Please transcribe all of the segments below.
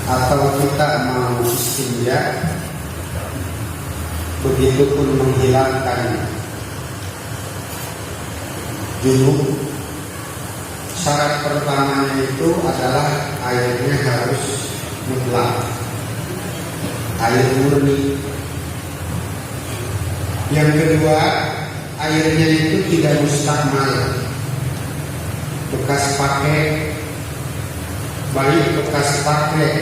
atau kita mau istinja, begitupun menghilangkan junub, syarat pertamanya itu adalah airnya harus mutlak, air murni. Yang kedua, airnya itu tidak mustakmal, bekas pakai, baik bekas pakai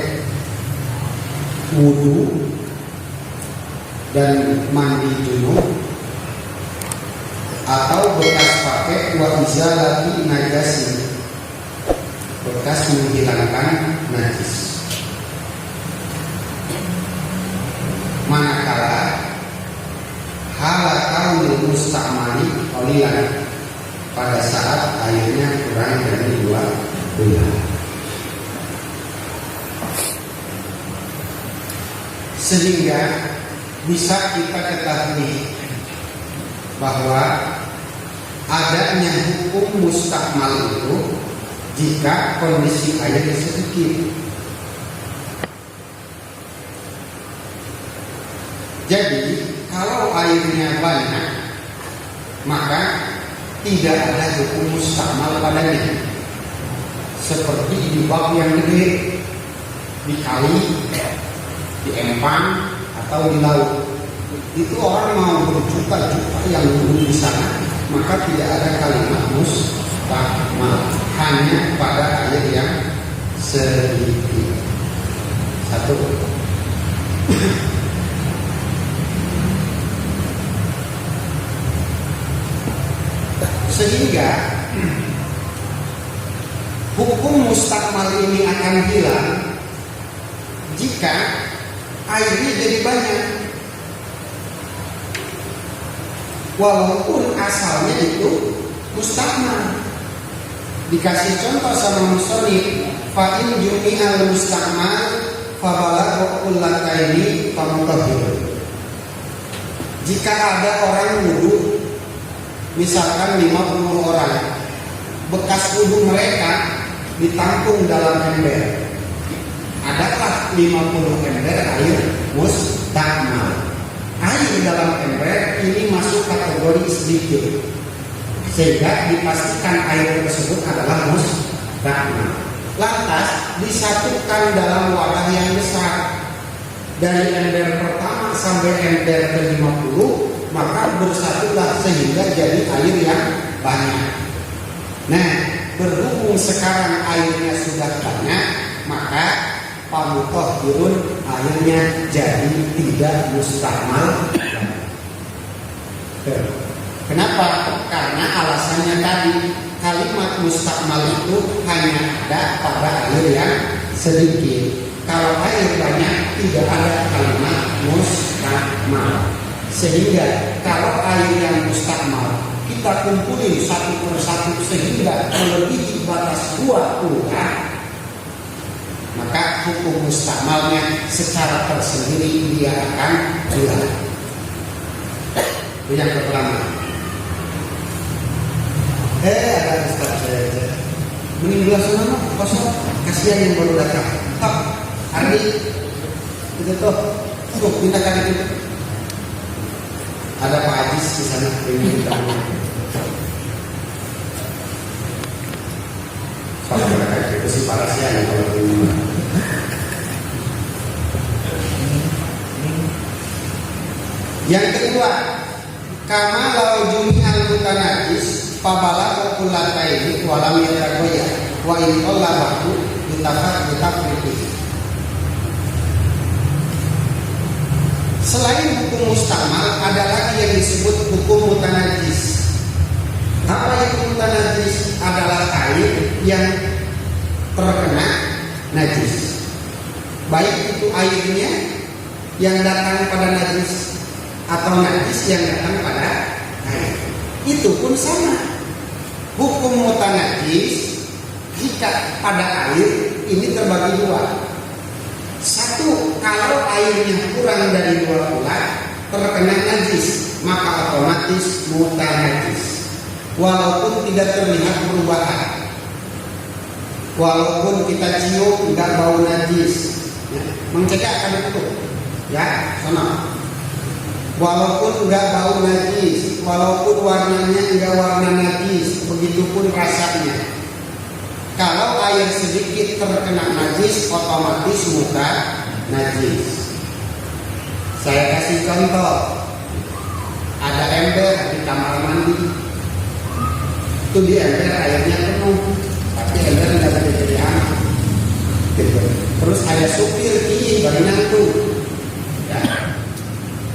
wudu dan mandi junub, atau bekas pakai wa izalati najasi, bekas menghilangkan najis. Manakala halakaul mustamali qalilan, pada saat airnya kurang dari 2 bulan. Sehingga bisa kita ketahui bahwa adanya hukum mustakmal itu jika kondisi air sedikit. Jadi kalau airnya banyak, maka tidak ada hukum mustakmal padanya. Seperti di bak yang gede, di kali, di empang, atau di laut. Itu orang mau berjuta-juta yang duduk di sana, maka tidak ada kalimat mustakmal, hanya pada air yang sedikit. Satu. Sehingga hukum mustakmal ini akan hilang jika airnya jadi banyak, walaupun asalnya itu mustakmal. Dikasih contoh sama musonif, fa in jumi'al mustakmal fa balagha kullataini famutahhir. Jika ada orang wudu, misalkan 50 orang, bekas wudu mereka ditampung dalam ember, adakah 50 ember air mustakmal? Air dalam ember ini masuk kategori sedikit, sehingga dipastikan air tersebut adalah mustakmal. Lantas disatukan dalam wadah yang besar, dari ember pertama sampai ember ke-50, maka bersatulah sehingga jadi air yang banyak. Nah, berhubung sekarang airnya sudah banyak, maka pamutahhirun, airnya jadi tidak mustakmal. Kenapa? Karena alasannya tadi, kalimat mustakmal itu hanya ada pada air yang sedikit. Kalau air banyak, tidak ada kalimat mustakmal. Sehingga kalau air yang mustakmal kita kumpulin satu persatu sehingga melebihi batas 2 bulan, maka hukum mustakmalnya secara tersendiri dia akan hilang. Itu yang pertama. Ada Ustaz saya mending gelas nama kosong, kasihan yang baru datang. Top, Ardi itu tuh pindah kali itu. Ada Pak Ajis di sana ini tamu. Soal mereka itu si parasnya yang kalau ini. Yang kedua, kama lau jumi'al mutanajis fabala kullataini wa lam yatagoya wa in qalla ba'du bitafriqi. Selain hukum mustakmal, ada lagi yang disebut hukum mutanajis. Apa itu mutanajis? Adalah air yang terkena najis, baik itu airnya yang datang pada najis atau najis yang datang pada air. Itu pun sama. Hukum mutanajis jika pada air ini terbagi 2. Satu, kalau airnya kurang dari 2 bulan terkena najis, maka otomatis mutanajis, walaupun tidak terlihat perubahan, walaupun kita cium nggak bau najis, Ya, mencegah kan itu. Ya, sama. Walaupun enggak bau najis, walaupun warnanya enggak warna najis, begitupun rasanya. Kalau air sedikit terkena najis, otomatis muka najis. Saya kasih contoh. Ada ember di kamar mandi. Itu di ember airnya penuh, tapi ember enggak bisa jadi anak. Terus ada supir ini berenang tuh. Ya.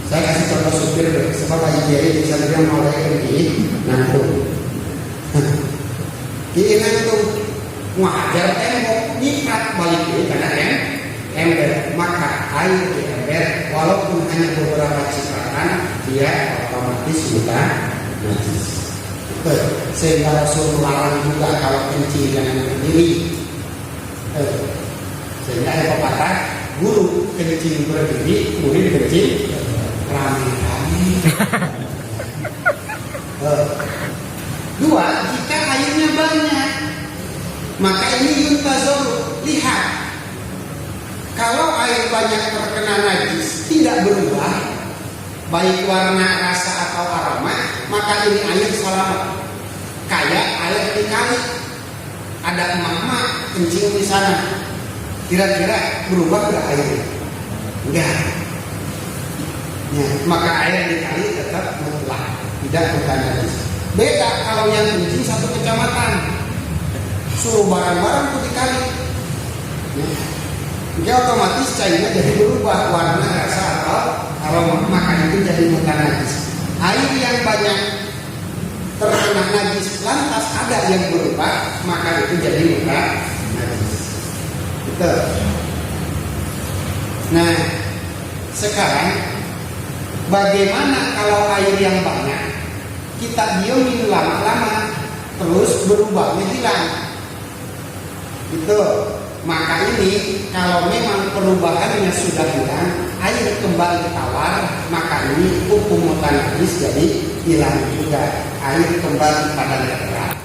Saya kasih contoh supir sebab lagi jadi bisa bilang mulai ini nantung. Ini nantung ngajar tembok nyikat balik ini karena ember, maka air di ember walaupun hanya beberapa cipratan dia otomatis sudah najis. Sehingga Rasul melarang juga kalau kencing jangan berdiri. Sehingga ada pepatah guru kencing berdiri, murid kencing rame-rame. Dua, jika airnya banyak, maka ini yuntazor, lihat. Kalau air banyak terkena najis tidak berubah, baik warna, rasa atau aroma, maka ini air selamat. Kayak air di kali, ada emak-emak kencing di sana. Kira-kira berubah nggak airnya? Enggak. Ya, maka air di kali tetap mutlak, tidak bukan najis. Beda kalau yang kencing satu kecamatan, suruh barang-barang tuh di kali. Ya. Dia otomatis cairnya jadi berubah warna, rasa atau aroma, maka itu jadi bukan najis. Air yang banyak terkena najis lantas ada yang berubah, maka itu jadi bukan najis. Betul. Nah, sekarang bagaimana kalau air yang banyak kita diemin lama-lama terus berubahnya hilang? Itu. Maka ini kalau memang perubahannya sudah hilang, air kembali tawar, maka ini hukum mutan najis jadi hilang juga. Air kembali pada netral.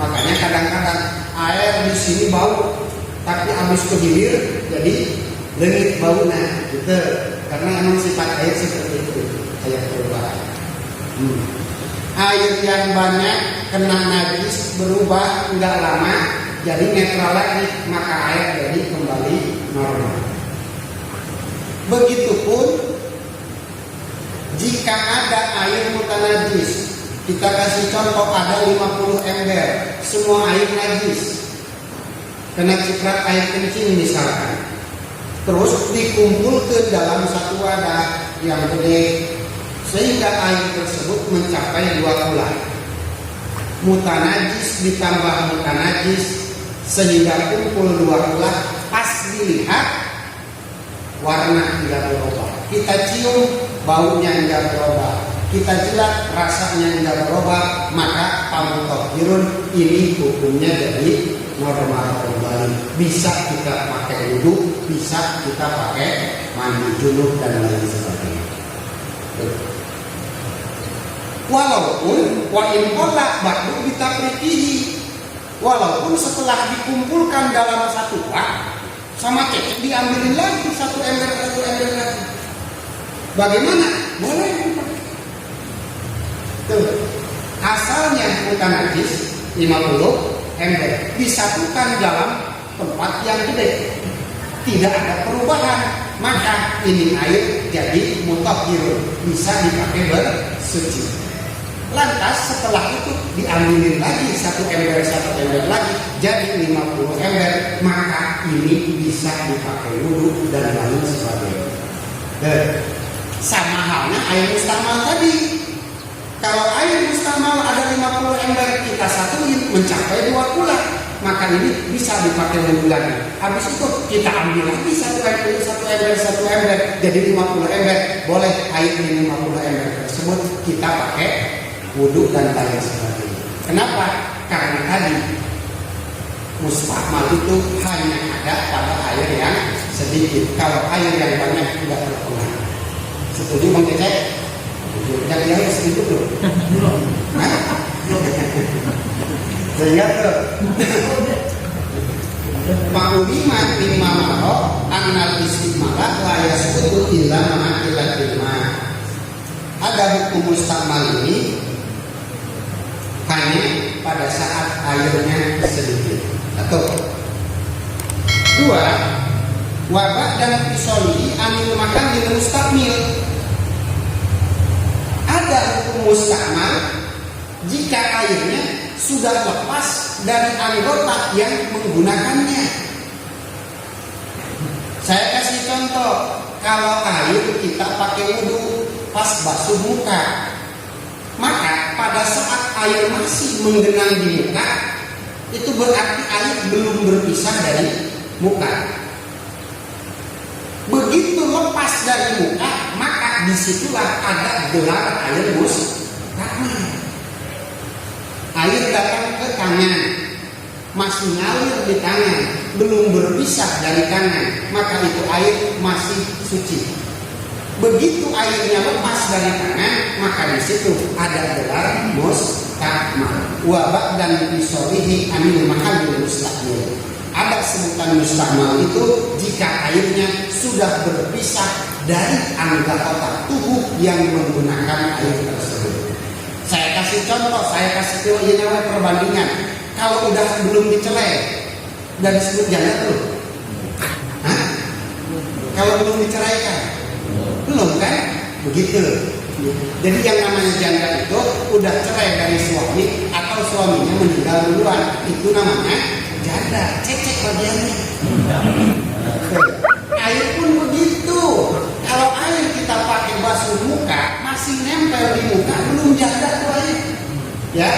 Makanya kadang-kadang air di sini bau, tapi habis ke hilir jadi lengit baunya, gitu. Karena memang sifat air seperti itu, kayak perubahan. Air yang banyak kena najis berubah nggak lama. Jadi netral lagi, maka air jadi kembali normal. Begitupun jika ada air mutanajis, kita kasih contoh ada 50 ember, semua air najis, kena ciprat air kencing misalkan, terus dikumpul ke dalam satu wadah yang gede, sehingga air tersebut mencapai 2 kulah. Mutanajis ditambah mutanajis sehingga kumpul 2 kulah, pas dilihat warna tidak berubah, kita cium baunya tidak berubah, kita jelas rasanya tidak berubah, maka pamutahhirun ini hukumnya jadi normal kembali. Bisa kita pakai wudhu, bisa kita pakai mandi junub dan lain sebagainya. Walaupun wa in qala ba'du bitafriqihi, walaupun setelah dikumpulkan dalam satu bak sama cek diambilin lagi satu ember lagi. Bagaimana? Boleh. Tuh. Asalnya bukan najis 50 ember disatukan dalam tempat yang gede. Tidak ada perubahan, maka ini air jadi mutahhir, bisa dipakai bersuci. Lantas setelah itu diambilin lagi satu ember lagi jadi 50 ember, maka ini bisa dipakai wudhu dan lain sebagainya. Sama halnya air mustamal tadi. Kalau air mustamal ada 50 ember, kita satuin mencapai 2 kulah, maka ini bisa dipakai wudhu lagi. Habis itu kita ambil lagi satu ember jadi 50 ember. Boleh air di 50 ember tersebut kita pakai wudhu dan lain sebagainya. Kenapa? Karena tadi mustakmal itu hanya ada pada air yang sedikit. Kalau air yang banyak tidak terpengaruh. Setuju Bang Cecep? Yang air sedikit loh. Sehingga tuh Ma'uliman mimma maro annal istimala la yasqutu illa ma'akilatil ma. Ada hukum mustakmal ini hanya pada saat airnya sedikit. Satu. Dua, wabak dan pisoli anil makan di mustakmil. Ada hukum mustakmal jika airnya sudah lepas dari anggota yang menggunakannya. Saya kasih contoh, kalau air kita pakai wudhu pas basuh muka, maka pada saat air masih menggenang di muka, itu berarti air belum berpisah dari muka. Begitu lepas dari muka, maka disitulah ada gelar air mustakmal. Air datang ke tangan, masih ngalir di tangan, belum berpisah dari tangan, maka itu air masih suci. Begitu airnya lepas dari tangan, maka di situ ada gelar mustakmal. Wabak dan bisorihi anil mahalil mustakmal. Ada sebutan mustakmal itu jika airnya sudah berpisah dari anggota tubuh yang menggunakan air tersebut. Saya kasih contoh, saya kasih perbandingan. Kalau udah belum dicerai, udah disebut janda tuh. Hah? Kalau belum diceraikan, belum kan? Begitu. Jadi yang namanya janda itu udah cerai dari suami atau suaminya meninggal duluan, itu namanya janda. Cek bagiannya. Air pun begitu. Kalau air kita pakai basuh muka masih nempel di muka, belum janda tuh air. Ya.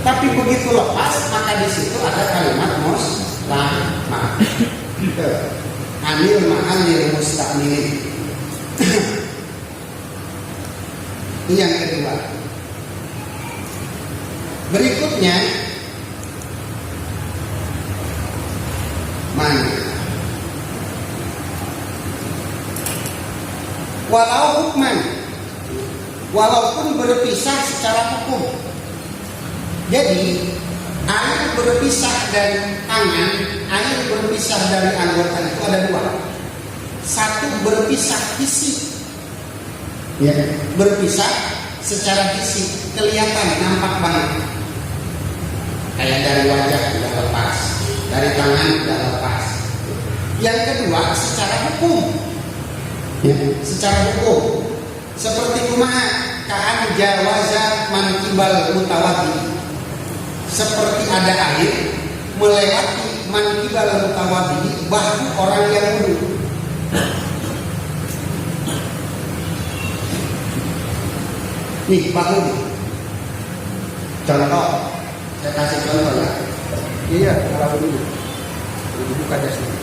Tapi begitu lepas, maka di situ ada kalimat mustakmal. Anil ma'anil mustakmilin. Itu yang kedua. Berikutnya, mana? Walau hukman, walaupun berpisah secara hukum. Jadi air berpisah dari tangan, air berpisah dari anggota itu ada dua. Satu berpisah fisik, ya, berpisah secara fisik, kelihatan, nampak banget. Kayak dari wajah sudah lepas, dari tangan sudah lepas. Yang kedua secara hukum, ya, secara hukum, seperti kumaha kaan jawaza mankibal mutawadi. Seperti ada air melewati mankibal mutawadi, bahu orang yang wudhu. Nih bahu. Contoh, saya kasih contoh ya. Iya, kalau dulu buka jasnya.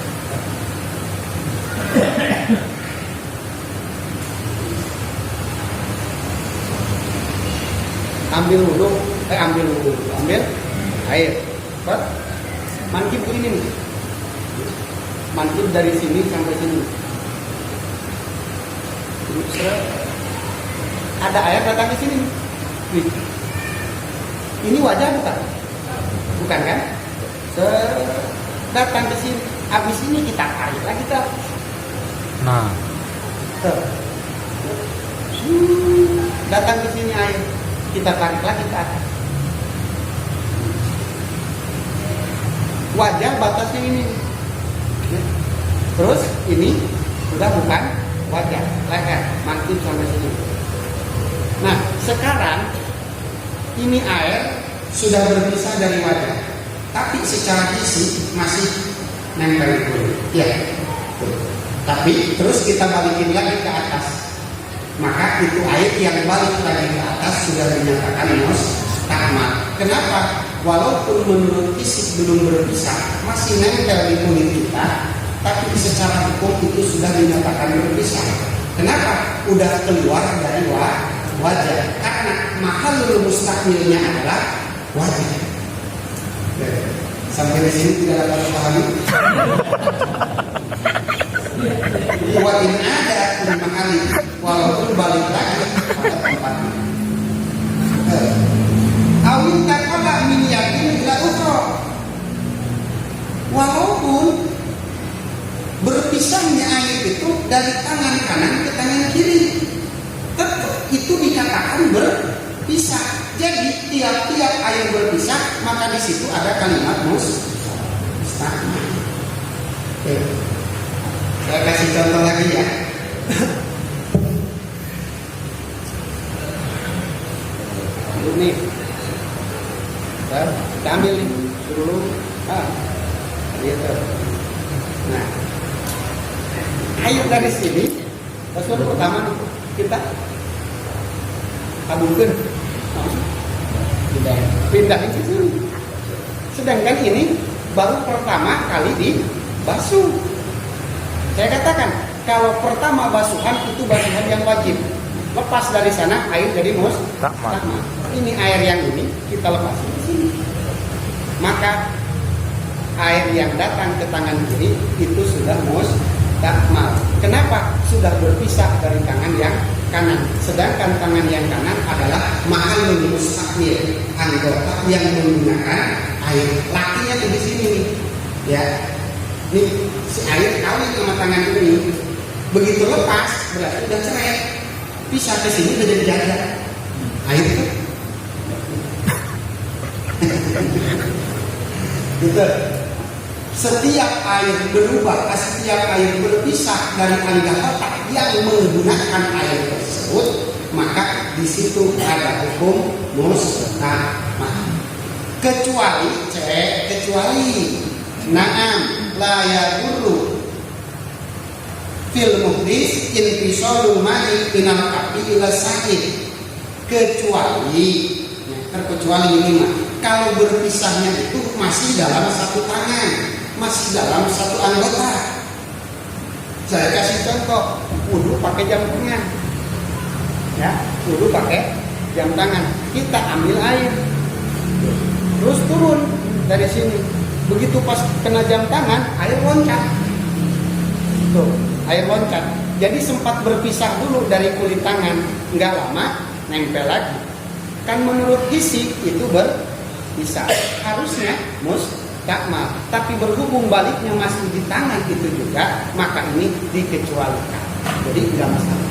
Ambil air. Mankib ini nih. Mankib dari sini sampai sini. Ada air datang ke sini. Nih. Ini wajah bukan? Bukan kan? Datang ke sini. Habis ini kita tarik lagi tuh. Nah. Datang ke sini air. Kita tarik lagi ke atas. Wajah batasnya ini. Terus ini sudah bukan wajah, leher, mankib sampai sini. Nah, sekarang ini air sudah berpisah dari wajah, tapi secara fisik masih nempel dulu. Ya. Tapi terus kita balikin lagi ke atas. Maka itu air yang balik lagi ke atas sudah dinyatakan mustakmal. Kenapa? Walaupun menurut fisik belum berpisah, masih nempel di kulit kita, tapi secara hukum itu sudah dinyatakan berpisah. Kenapa? Udah keluar dari wajah. Karena mahalul mustakmilnya adalah wajah. Sampai di sini tidak dapat dipahami. Wa in ada mahali, walaupun balik lagi pada tempatnya. Awin takola min yakin ila ukhra. dari tangan kanan ke tangan kiri. Tetap itu dikatakan berpisah. Jadi tiap-tiap air berpisah, maka di situ ada kalimat mustaqmal. Oke. Saya kasih contoh lagi ya. Ini, kita ambil nih, suruh lu, gitu. Nah, air dari sini, pasal pertama kita tabungkan, pindahin ke sini. Sedangkan ini baru pertama kali dibasuh. Saya katakan, kalau pertama basuhan itu basuhan yang wajib. Lepas dari sana air jadi mustaqmal. Ini air yang ini kita lepas di sini. Maka air yang datang ke tangan kiri itu sudah mustaqmal. Kenapa? Sudah berpisah dari tangan yang kanan. Sedangkan tangan yang kanan adalah mahal mustaqbil, anggota yang menggunakan air. Lakinya tuh di sini nih. Ya. Nih, si air kawin sama tangan ini. Begitu lepas berarti udah cerai. Pisah ke sini udah jadi jaga. Air itu. Gitu. Setiap air berubah, setiap air berpisah dari anggota yang menggunakan air tersebut, maka di situ ada hukum mustaqmal. Kecuali na'am la yadurru fil muhdis infisalul ma'i minal kafi ila sa'id. Terkecuali ini mah kalau berpisahnya itu masih dalam satu tangan, masih dalam satu anggota. Saya kasih contoh, wudu pakai jam tangan. Ya, wudu pakai jam tangan. Kita ambil air. Terus turun dari sini. Begitu pas kena jam tangan, air loncat. Tuh, air loncat. Jadi sempat berpisah dulu dari kulit tangan, nggak lama nempel lagi. Kan menurut fisik itu berpisah. Harusnya mustaqmal. Tapi berhubung baliknya masih di tangan itu juga, maka ini dikecualikan. Jadi nggak masalah.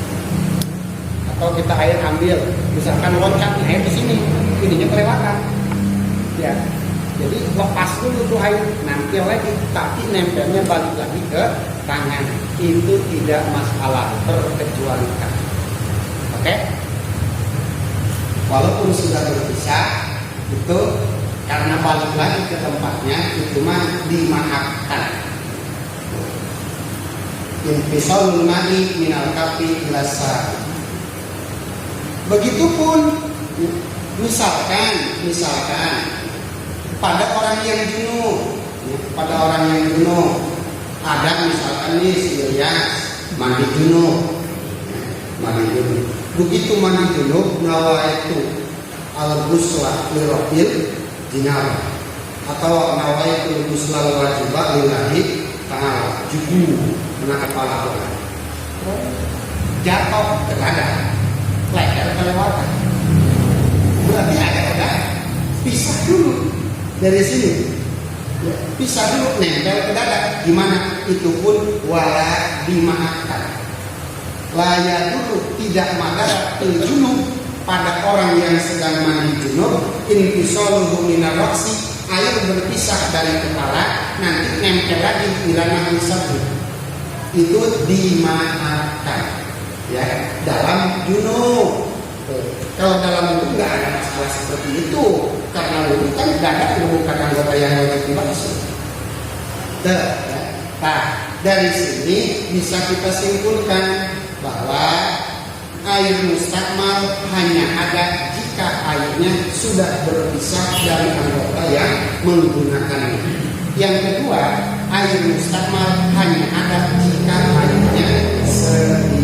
Atau kita air ambil, misalkan loncatnya air di sini, ininya kelewatan. Ya. Jadi lepas dulu tuh air, nanti lagi, tapi nempelnya balik lagi ke tangan. Itu tidak masalah, terkecualikan. Oke? Walaupun sudah berpisah, itu karena balik lagi ke tempatnya, itu mah dimaafkan. Infisalul ma'i minal kafi ila sa'. Begitupun misalkan pada orang yang junub, ada misalkan nih si Ilyas mandi junub. Begitu mandi junub, nawaitu al-ghusla li rabbil jinabah atau nawaitu ghusla wajibah lillahi ta'ala. Jubu kena kepala orang. Jatuh ke dada, leher kelewatan. Berarti ada pisah dulu dari sini. Pisah dulu, nempel ke dada. Gimana? Itu pun wala dimaafkan. Layak dulu tidak madarat junub pada orang yang sedang mandi junub. Infisaluhu minar ra'si, air berpisah dari kepala, nanti nempel lagi ila nahi sabun. Itu dimaafkan. Ya, dalam junub. Kalau dalam itu nggak ada masalah seperti itu, karena itu kan dada bukan anggota yang wajib dibasuh. Nah, dari sini bisa kita simpulkan bahwa air mustaqmal hanya ada jika airnya sudah berpisah dari anggota yang menggunakannya. Yang kedua, air mustaqmal hanya ada jika airnya sedikit.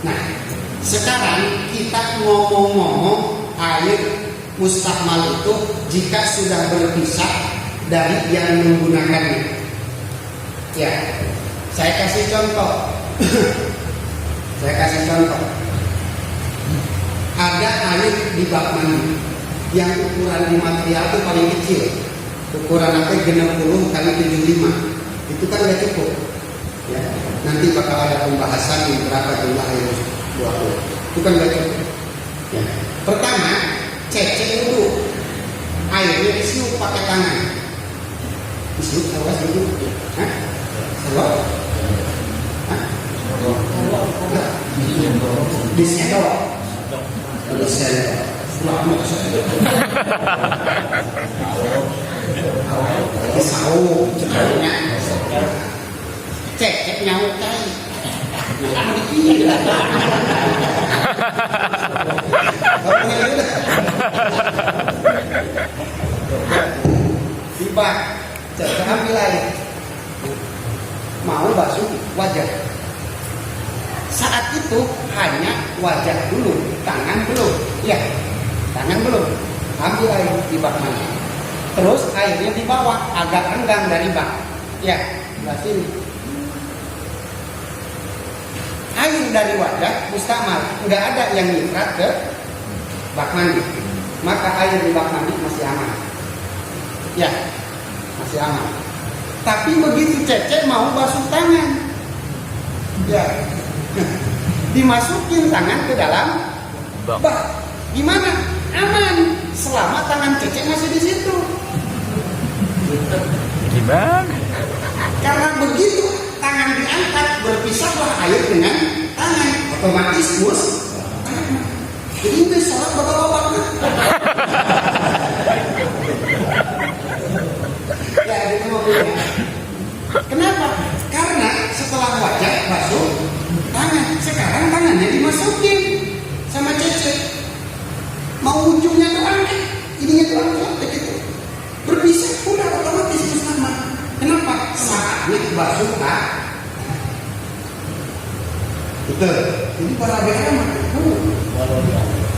Nah, sekarang kita ngomong-ngomong air mustaqmal itu jika sudah berpisah dari yang menggunakannya. Ya, saya kasih contoh. Ada air di bak mandi yang ukuran di material itu paling kecil. Ukuran apa? 60 kali 75. itu kan nggak cukup. Ya, nanti bakal ada pembahasan berapa jumlah air 20. Itu kan nggak cukup. Ya. Pertama, cecek dulu. Airnya disiup pakai tangan. Disiup, awas dulu. Hah? Selok? Hah? Disedot. Disauk. Cek nyaut kai. Tiba, cek ambil air. Mau basuh wajah. Saat itu hanya wajah dulu, tangan belum. Ya, tangan belum. Ambil air di bak mandi. Terus airnya dibawa agak renggang dari bak. Ya, sebelah sini. Air dari wajah mustakmal, nggak ada yang nyiprat ke bak mandi. Maka air di bak mandi masih aman. Ya, masih aman. Tapi begitu cecek mau basuh tangan, ya, dimasukin tangan ke dalam bak. Gimana? Aman selama tangan cecek masih di situ. Gimana? Karena begitu tangan diangkat berpisahlah air dengan tangan, otomatis mus. Jadi ini sholat bapak-bapak. Ya, itu mobilnya. Kenapa? Karena setelah wajah basuh tangan, sekarang tangannya dimasukin sama cecek. Mau ujungnya doang, ininya doang, begitu. Berpisah udah otomatis bersama. Kenapa? Saatnya basuh tak. Betul. Jadi para BH Walau diambil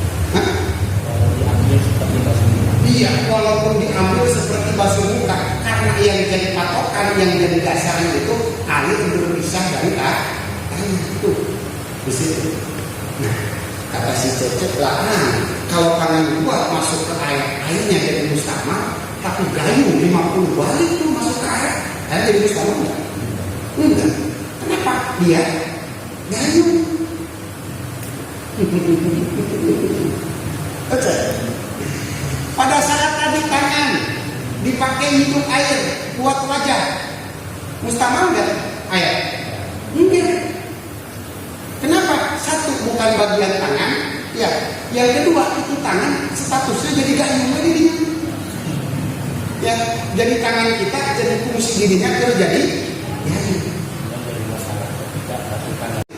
seperti basuh muka. Iya, walaupun diambil seperti basuh muka, karena yang jadi patokan, yang jadi dasarnya itu air berpisah dari tangan itu di situ. Nah, kata si cecek lah, kalau tangan gua masuk ke air, airnya jadi mustakmal, tapi gayung 50 balik tuh masuk ke air, air jadi mustakmal enggak? Enggak. Kenapa? Dia gayung. Oke. Pada saat tadi tangan dipakai hidup air buat wajah, mustakmal enggak air? Enggak. Kenapa? Satu, bukan bagian tangan. Ya, yang kedua itu tangan statusnya jadi gayung ini. Ya, jadi tangan kita jadi fungsi dirinya terjadi gayung.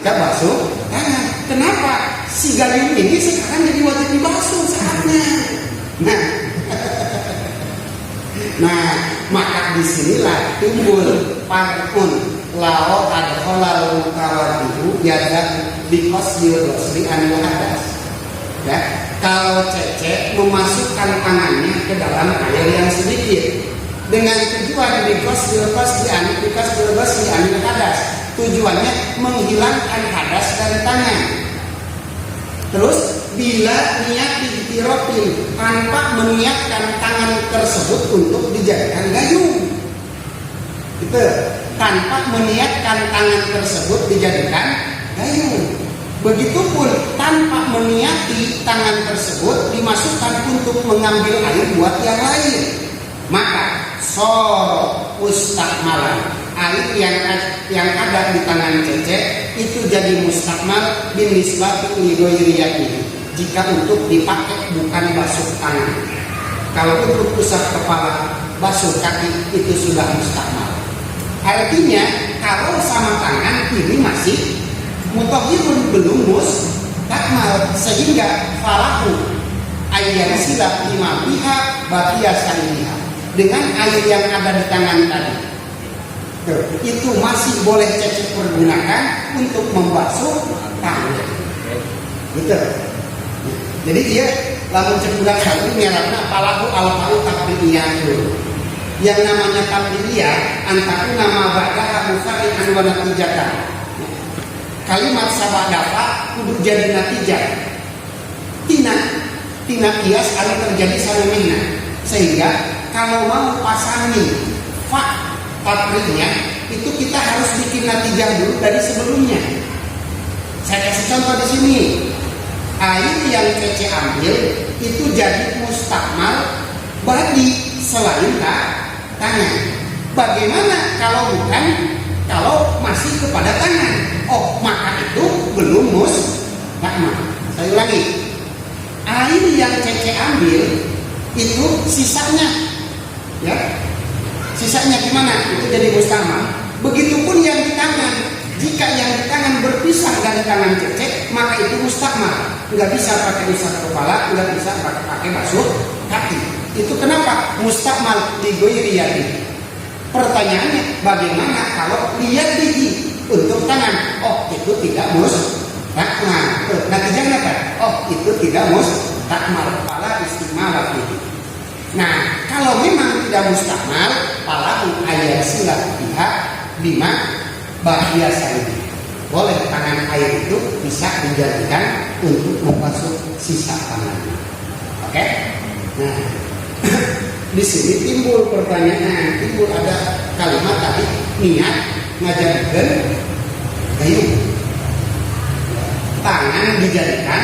Kita basuh tangan. Kenapa? Si gayung ini sekarang jadi wajib dibasuh saatnya. Nah, maka disinilah timbul parkun lao adholal mutawadihu yadan bikosdil gosli anil hadas. Ya, kalau cecek memasukkan tangannya ke dalam air yang sedikit dengan tujuan bikosdil gosli anil hadas. Tujuannya menghilangkan hadas dari tangan. Terus bila niat diiktirafin tanpa meniatkan tangan tersebut untuk dijadikan gayung, itu tanpa meniatkan tangan tersebut dijadikan gayung. Begitupun tanpa meniati tangan tersebut dimasukkan untuk mengambil air buat yang lain, maka sorot mustakmalan, air yang ada di tangan cecek itu jadi mustakmal bin nisbati li ghairiyati jika untuk dipakai bukan basuh tangan. Kalau untuk usap kepala, basuh kaki itu sudah mustakmal. Artinya kalau sama tangan ini masih mutahhirun, belum mustakmal, sehingga falahu ayyan silap lima pihak baqiyasan liha, dengan air yang ada di tangan tadi itu masih boleh cecek pergunakan untuk membasuh tangan. Betul. Jadi dia lamun cekurang satu merahnya falahu al-fa'u tabi'iyatun. Yang namanya tabi'iyah antara nama ba'daha mufari'an wa natijatan. Kalimat sabadafa kudu jadi natijah. Tina kias kalau terjadi salumina. Sehingga kalau mau pasangi fa takrihnya itu kita harus bikin natijah dulu dari sebelumnya. Saya kasih contoh di sini. Air yang Cece ambil itu jadi mustakmal bagi selain tangan. Bagaimana kalau bukan, kalau masih kepada tangan? Oh, maka itu belum mustakmal. Saya ulangi. Air yang Cece ambil itu sisanya, ya, sisanya gimana? Itu jadi mustakmal. Begitupun yang di tangan. Jika yang di tangan berpisah dari tangan Cece, maka itu mustakmal. Nggak bisa pakai usap kepala, nggak bisa pakai basuh kaki. Itu kenapa? Mustakmal digoiri yadi. Pertanyaannya, bagaimana kalau lihat gigi untuk tangan? Oh, itu tidak mustakmal. Natijahnya apa? Oh, itu tidak mustakmal. Pala istimewa gigi. Nah, kalau memang tidak mustakmal, pala ayat silat pihak bima bahagia saya. Boleh tangan air itu bisa dijadikan untuk membasuh sisa tangannya. Oke? Nah, di sini timbul pertanyaan, timbul ada kalimat tadi niat ngajadikeun gayung. Tangan dijadikan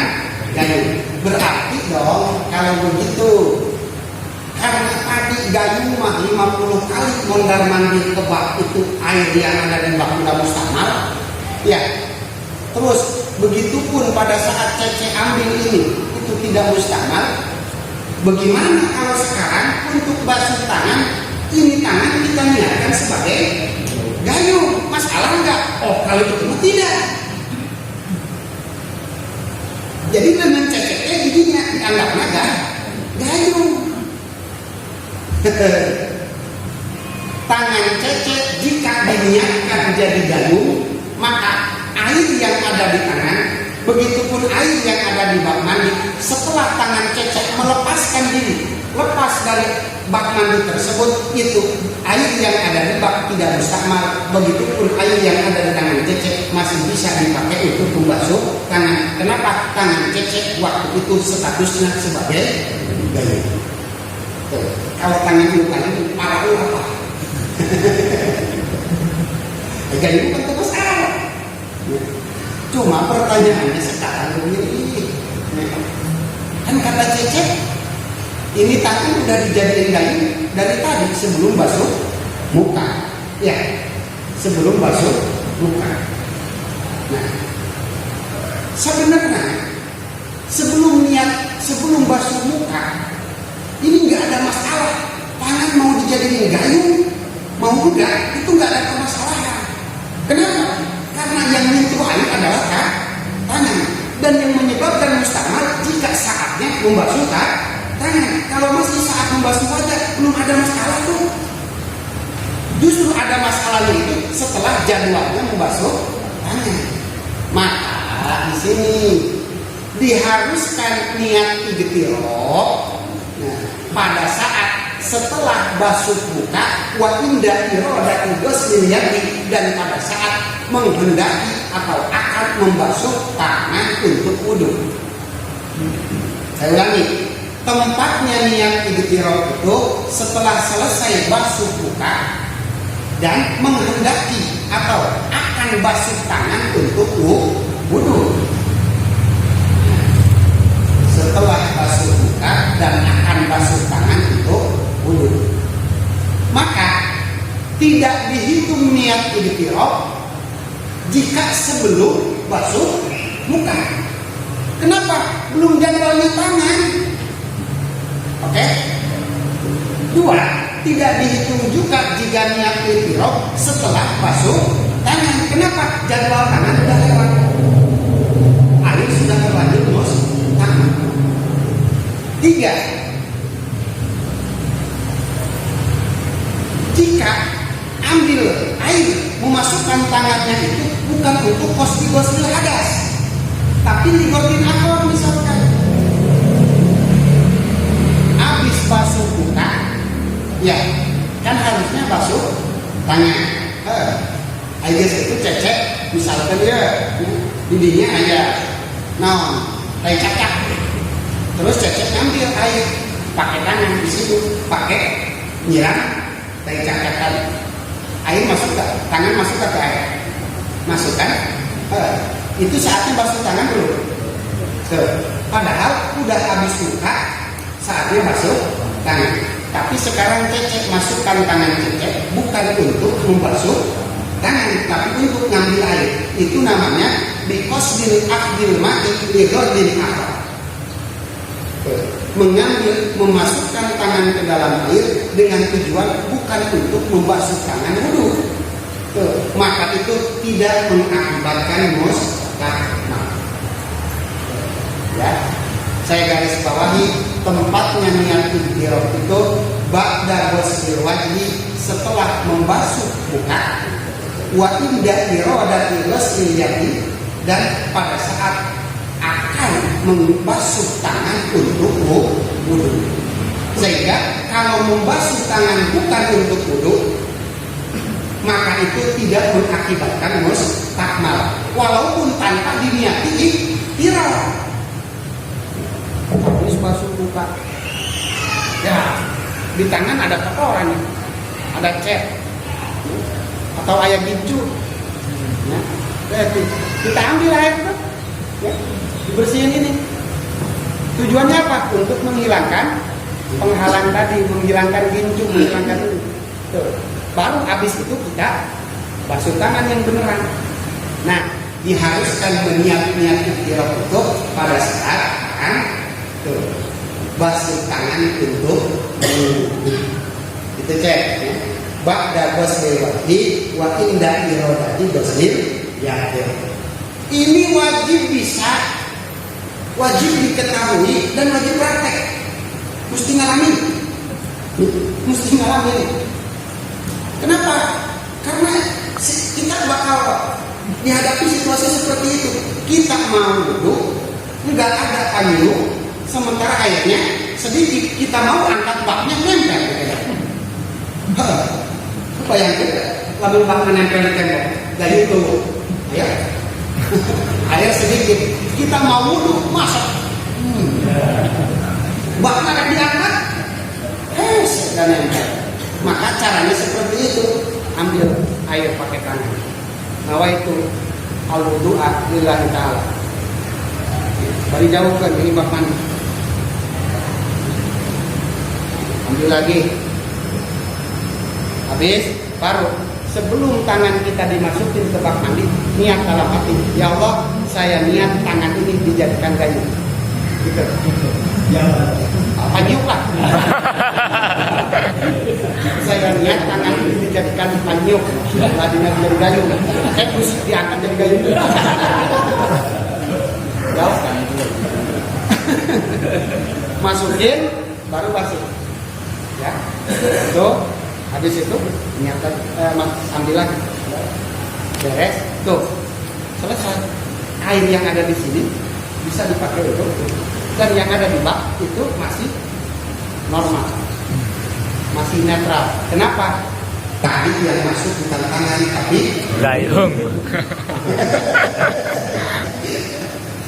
gayung. Berarti dong kalau begitu, karena tadi gayung mah 50 kali mondar mandir ke bak itu air yang ada di bak udah mustakmal. Ya, terus begitupun pada saat Cece ambil ini itu tidak mustakmal. Bagaimana kalau sekarang untuk basuh tangan, ini tangan kita niatkan sebagai gayung, masalah enggak? Oh, kalau itu tidak. Jadi dengan Cece giginya dianggapnya gayung. Tangan Cece jika diniatkan jadi gayung, maka air yang ada di tangan, begitupun air yang ada di bak mandi, setelah tangan Cece melepaskan diri, lepas dari bak mandi tersebut, itu air yang ada di bak tidak mustakmal. Begitupun air yang ada di tangan Cece masih bisa dipakai untuk membasuh tangan. Kenapa? Tangan Cece waktu itu statusnya sebagai gayung. Kalau tangan lukanya itu parah apa? Gayung kan terus salah. Cuma pertanyaannya sekarang begini, kan kata Cece, ini tangan udah dijadiin gayung dari tadi sebelum basuh muka, ya, sebelum basuh muka. Nah, sebenarnya sebelum basuh muka, ini nggak ada masalah. Tangan mau dijadiin gayung, mau enggak, itu nggak ada permasalahan. Kenapa? Karena yang menyentuh air adalah tangan. Dan yang menyebabkan mustakmal jika saatnya membasuh tangan. Kalau masih saat membasuh wajah, belum ada masalah tuh. Justru ada masalahnya itu setelah jadwalnya membasuh tangan. Maka di sini diharuskan niat igtiraq. Nah, pada saat setelah basuh muka wa inda iradati ghuslil yadi, dan pada saat menghendaki atau akan membasuh tangan untuk wudu. Saya ulangi, tempatnya niat igtiraq itu setelah selesai basuh muka dan menghendaki atau akan basuh tangan untuk wudu. Setelah basuh muka dan akan basuh tangan untuk wudu, maka tidak dihitung niat igtiraq jika sebelum basuh muka. Kenapa? Belum jadwalnya tangan. Oke? Dua, tidak dihitung juga jika niat igtiraq setelah basuh tangan. Kenapa? Jadwal tangan sudah lewat. Air sudah terlanjur tangan. Tiga, jika ambil air memasukkan tangannya itu bukan untuk ghuslul hadas, tapi ligordin akor misalkan. Habis basuh muka, ya kan harusnya basuh tangan. Aja itu Cece misalkan ya didinya aja, kayak cacak. Terus Cece ngambil air pakai tangan di situ, pakai nyiram tai cacakan. Air masuk ke tangan, masuk ke air, masuk kan? Itu saatnya basuh tangan dulu. Padahal udah habis buka, saatnya basuh tangan. Tapi sekarang Cecep masukkan tangan Cecep bukan untuk membasuh tangan, tapi untuk ngambil air. Itu namanya biqasdil akhdil ma'i li ghardil akhar. Mengambil, memasukkan tangan ke dalam air dengan tujuan bukan untuk membasuh tangan wudu. Maka itu tidak mengakibatkan mustahmal. Ya, saya garis bawahi tempatnya niat ihram itu ba'da ghusl wajhi, setelah membasuh muka, wa inda iradati ghusl yadi, dan pada saat akan membasuh tangan untuk wudu. Sehingga kalau membasuh tangan bukan untuk wudu, maka itu tidak mengakibatkan mustahmal walaupun tanpa diniati ihram. Habis basuh muka, ya di tangan ada kotoran, ada cat atau air gincu, ya, kita ambil air itu, ya, dibersihin ini. Tujuannya apa? Untuk menghilangkan penghalang tadi, menghilangkan gincu, menghilangkan ini. Tuh. Baru habis itu kita basuh tangan yang beneran. Nah, diharuskan berniat-niat ihram itu pada saat akan basuh tangan untuk wudu. Itu cek ya. Ba'da ghusl wajhi wa inda iradati ghusl yadi. Ini wajib diketahui dan wajib praktek. Mesti ngalamin. Kenapa? Karena kita bakal dihadapi situasi seperti itu. Kita mau wudu, nggak ada payung, sementara airnya sedikit. Kita mau angkat baknya nempel. Bayangkan, lalu bak menempel di tembok. Jadi itu, ya, air sedikit. Kita mau wudu, masak. Baknya akan diangkat, dan nempel. Maka caranya seperti itu, ambil air pakai tangan. Nawaitu al-wudu'a lillahi ta'ala. Bari jauhkan ini bak mandi. Ambil lagi. Habis, baru sebelum tangan kita dimasukin ke bak mandi, niat dalam hati, ya Allah, saya niat tangan ini dijadikan kayu. Gitu. Ya, panyuk lah. Saya niat tangan ini dijadikan panyuk, tadinya jadi kayu. Terus diangkat jadi kayu. Jauh kan? Masukin, baru basuh. Ya, itu habis itu niatkan, ambil lagi. Beres, tuh selesai. Air yang ada di sini bisa dipakai untuk, dan yang ada di bak itu masih normal, masih netral. Kenapa? Tadi yang masuk bukan tangan tapi gayung.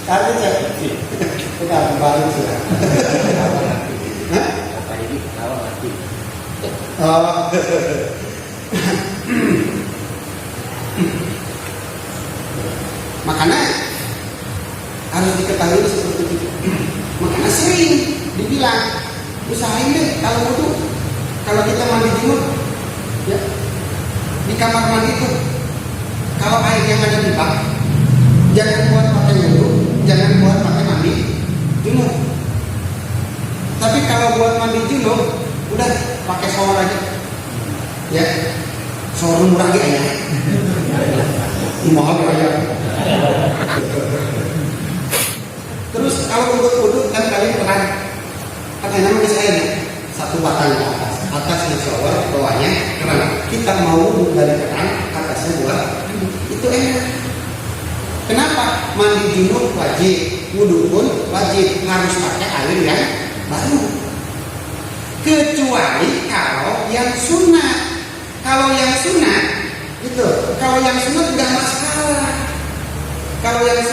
Tadi kita baru sudah. Makanya harus diketahui seperti itu. Makanya sering dibilang, usahain deh kalau wudu, kalau kita mandi junub, ya, di kamar mandi itu, kalau air yang ada di bak, jangan buat pakai wudu, jangan buat pakai mandi junub. Tapi kalau buat mandi junub, udah pakai shower aja, ya, shower murah aja ya. Mahal ya. Terus kalau untuk wudu kan kalian pernah pakai nama saya nih, satu batang ke atas, atasnya shower, bawahnya keran. Kita mau wudu dari keran, atasnya buat itu enak. Kenapa? Mandi junub wajib, wudu pun wajib, harus pakai air yang baru. Kecuali kalau yang sunat. Kalau yang sunat itu, kalau yang sunat tidak masalah. Kalau yang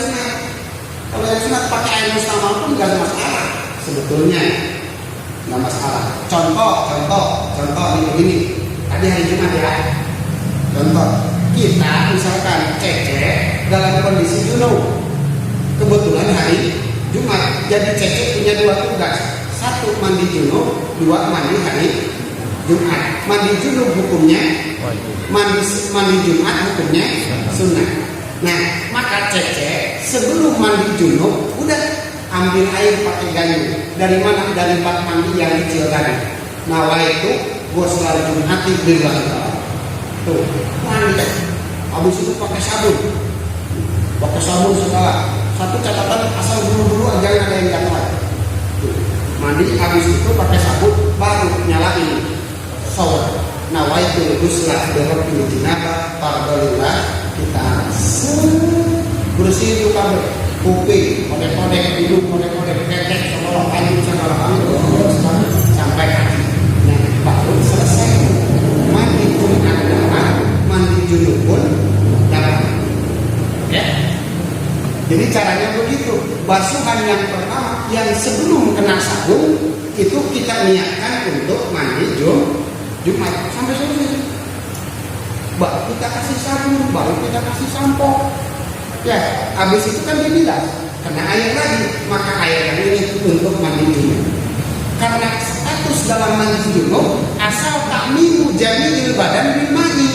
sunat pakai air mustamal pun nggak masalah sebetulnya, nggak masalah. Contoh ini begini. Tadi hari Jumat ya, Contoh, kita misalkan Cece dalam kondisi junub, kebetulan hari Jumat, jadi Cece punya dua tugas, satu mandi junub, dua mandi hari Jumat. Mandi junub hukumnya mandi Jumat hukumnya sunnah. Nah, maka Cece sebelum mandi junub udah ambil air pakai gayung. Dari mana? Dari bak mandi yang kecil tadi. Nah, itu gue selalu Jumati bilang tuh mandi. Habis itu pakai sabun. Pakai sabun segala. Satu catatan, asal dulu jangan ada yang jatuh. Mandi habis itu pakai sabun, baru nyalain shower. Nah, itu guslah derok ini jenaba pardolillah kita bersih itu kabel kuping, kodek-kodek hidung, kodek-kodek ketek, sekolah angin sampai kaki. Nah, baru selesai. Mandi pun adalah mandi junub pun dapat. Ya. Jadi caranya begitu. Basuhan yang pertama yang sebelum kena sabun itu kita niatkan untuk mandi Jumat sampai selesai. Baru kita kasih sabun, baru kita kasih sampo. Ya, habis itu kan dibilas kena air lagi, maka air yang ini untuk mandi junub. Karena status dalam mandi junub asal takmimu jami'il badan bil ma'i.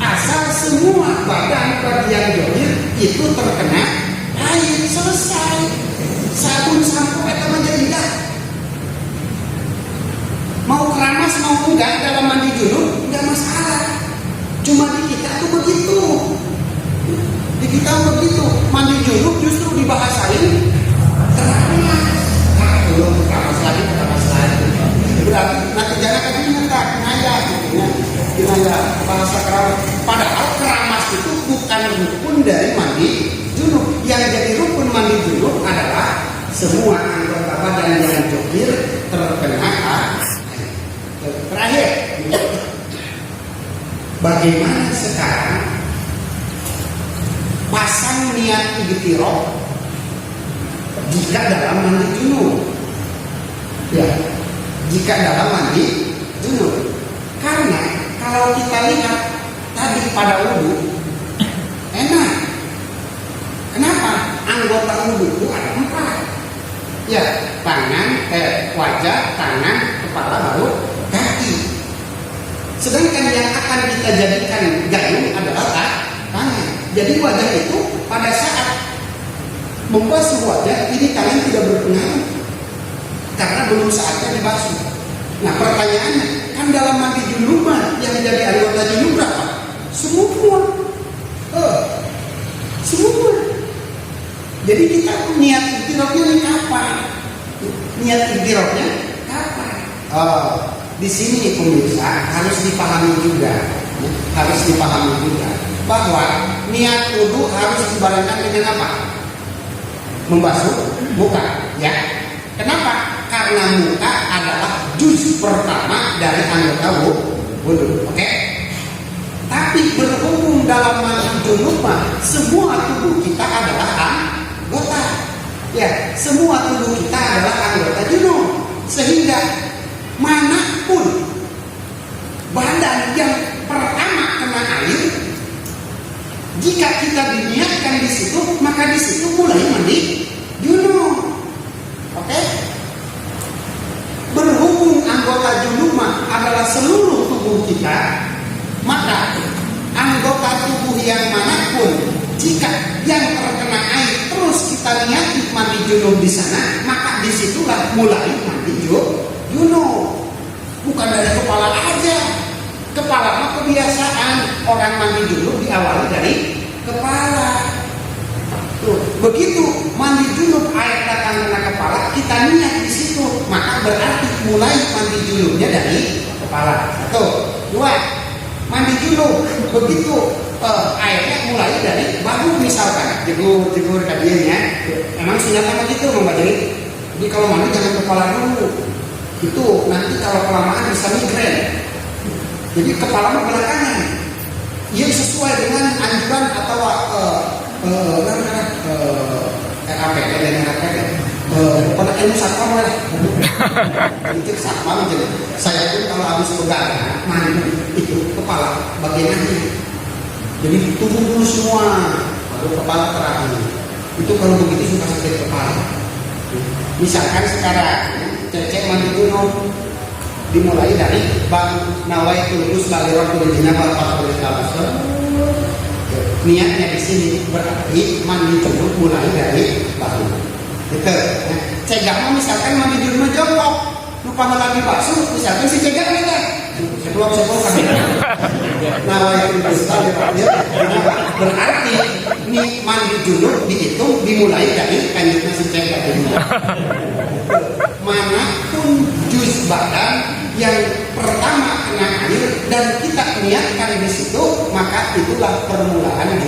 Asal semua badan bagian dohir itu terkena air, selesai. Sabun sampo itu menjadi dah. Mau keramas mau enggak dalam mandi junub enggak masalah. Cuma di kita tuh begitu. Di kita begitu. Mandi junub justru dibahasain keramas. Belum keramas lagi. Berarti nanti jangan kayak gini tak ngaya gitu ya. Bahasa keramas. Padahal keramas itu bukan rukun dari mandi junub. Yang jadi rukun mandi junub adalah semua anggota badan yang jokir terkena air. Terakhir, bagaimana sekarang pasang niat ightiroh jika dalam mandi junub? Ya, jika dalam mandi junub. Karena kalau kita lihat tadi pada wudu enak. Kenapa? Anggota wudu itu ada 4. Ya, wajah, tangan, kepala, baru kaki. Sedangkan yang akan kita jadikan gayung adalah tangan. Jadi wajah itu pada saat membasuh wajah ini tangan tidak berpengaruh karena belum saatnya dibasuh. Nah, pertanyaannya, kan dalam mandi junub yang jadi anggota junub berapa? Semua. Semua. Jadi kita niat ightirohnya ini kapan? Niat ightirohnya kapan? Di sini pemirsa harus dipahami juga, bahwa niat wudu harus dibarengkan dengan apa? Membasuh muka, ya. Kenapa? Karena muka adalah juz pertama dari anggota wudu, oke? Tapi berhubung dalam mandi junub semua tubuh kita adalah anggota, ya. Semua tubuh kita adalah anggota junub, sehingga manapun badan yang pertama kena air, jika kita diniatkan di situ, maka di situ mulai mandi junub. Oke? Berhubung anggota junub adalah seluruh tubuh kita, maka anggota tubuh yang manapun jika yang terkena air terus kita niati mandi junub di sana, maka disitulah mulai mandi junub. Bukan dari kepala aja. Kepala mah kebiasaan orang mandi junub diawali dari kepala. Tuh, begitu mandi junub air datang kena kepala, kita niat di situ, maka berarti mulai mandi junubnya dari kepala. 1, 2, mandi junub begitu airnya mulai dari bahu misalkan, jegur kadiannya. Emang sinyalnya begitu membajari. Jadi kalau mandi jangan kepala dulu. Itu nanti kalau kelamaan bisa migrain. Jadi kepala belakangan. Yang sesuai dengan anjuran atau pada ilmu satpam lah. Itu satpam jadi. Saya pun kalau habis pegangan mandi itu kepala bagiannya. Jadi tubuh dulu semua, baru kepala terakhir. Itu kalau begitu suka sakit kepala. Misalkan sekarang cecek mandi dulu, dimulai dari bang nawaitul ghusla li rabbil janabah fatul tabasur. Niatnya di sini berarti mandi junub mulai dari bahu. Gitu. Nah, cegah misalkan mandi junub jongkok, lupa lagi basuh, misalkan si cegah beda. Sebelum kan. Nawaitul ghusla li rabbil janabah berarti ini mandi junub dihitung dimulai dari kanjutnya si cegah. Manapun juz badan yang pertama kena air dan kita niatkan di situ, maka itulah permulaan mandi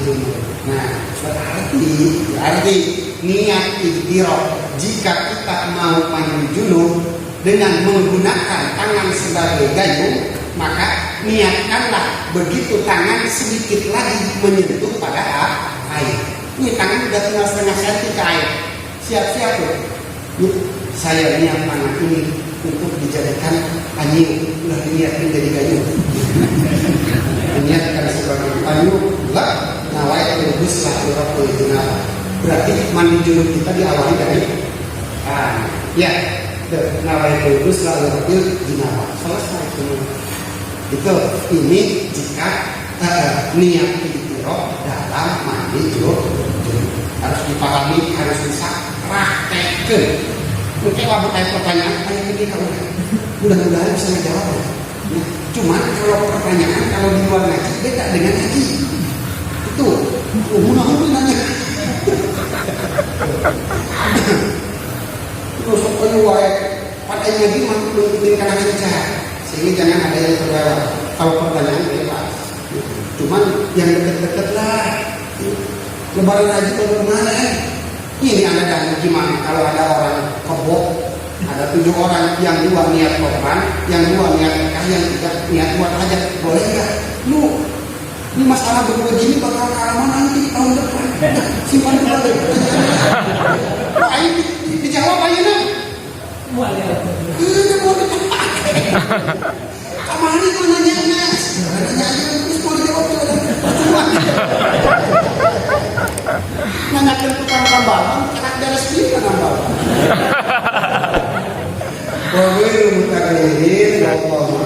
junub. Nah, berarti niat ihtiram jika kita mau mandi junub dengan menggunakan tangan sebagai gayung, maka niatkanlah begitu tangan sedikit lagi menyentuh pada air. Ini tangan sudah tinggal setengah senti ke air. Siap-siap loh. Saya niat tangan ini untuk dijadikan anjing, udah diniatkan jadi gayung. Niatkan sebagai anjing, lah nawaitul ghusla li rabbil janabah. Berarti mandi junub kita diawali dari nawaitul ghusla li rabbil janabah. Selesai semua. Itu ini jika niat ihtiram dalam mandi junub harus dipahami, harus bisa praktekkan. Mungkin kalau bertanya pertanyaan, ini kalau mudah-mudahan bisa menjawab. Nah, cuman kalau pertanyaan kalau di luar ngaji beda dengan ngaji. Itu, mudah-mudahan nanya. Terus pokoknya wae pada ngaji belum karena saja, sehingga jangan ada yang terlewat. Kalau pertanyaan bebas. Cuman yang dekat-dekat lah. Lebaran haji bagaimana? Ini ada dan gimana kalau ada orang kebok, ada 7 orang, yang 2 niat korban, yang 2 niat nikah, yang 3 niat buat hajat, boleh nggak? Lu, ini masalah begini bakal kalah nanti tahun depan. Simpan dulu. Wah, ini dijawab aja nih. Boleh. Kamari tuh nanya, terus mau dijawab tuh ada. Nanyakan tukang tambalan, anak beres dia nambah. Wa ghairu mutaqallidin wallahu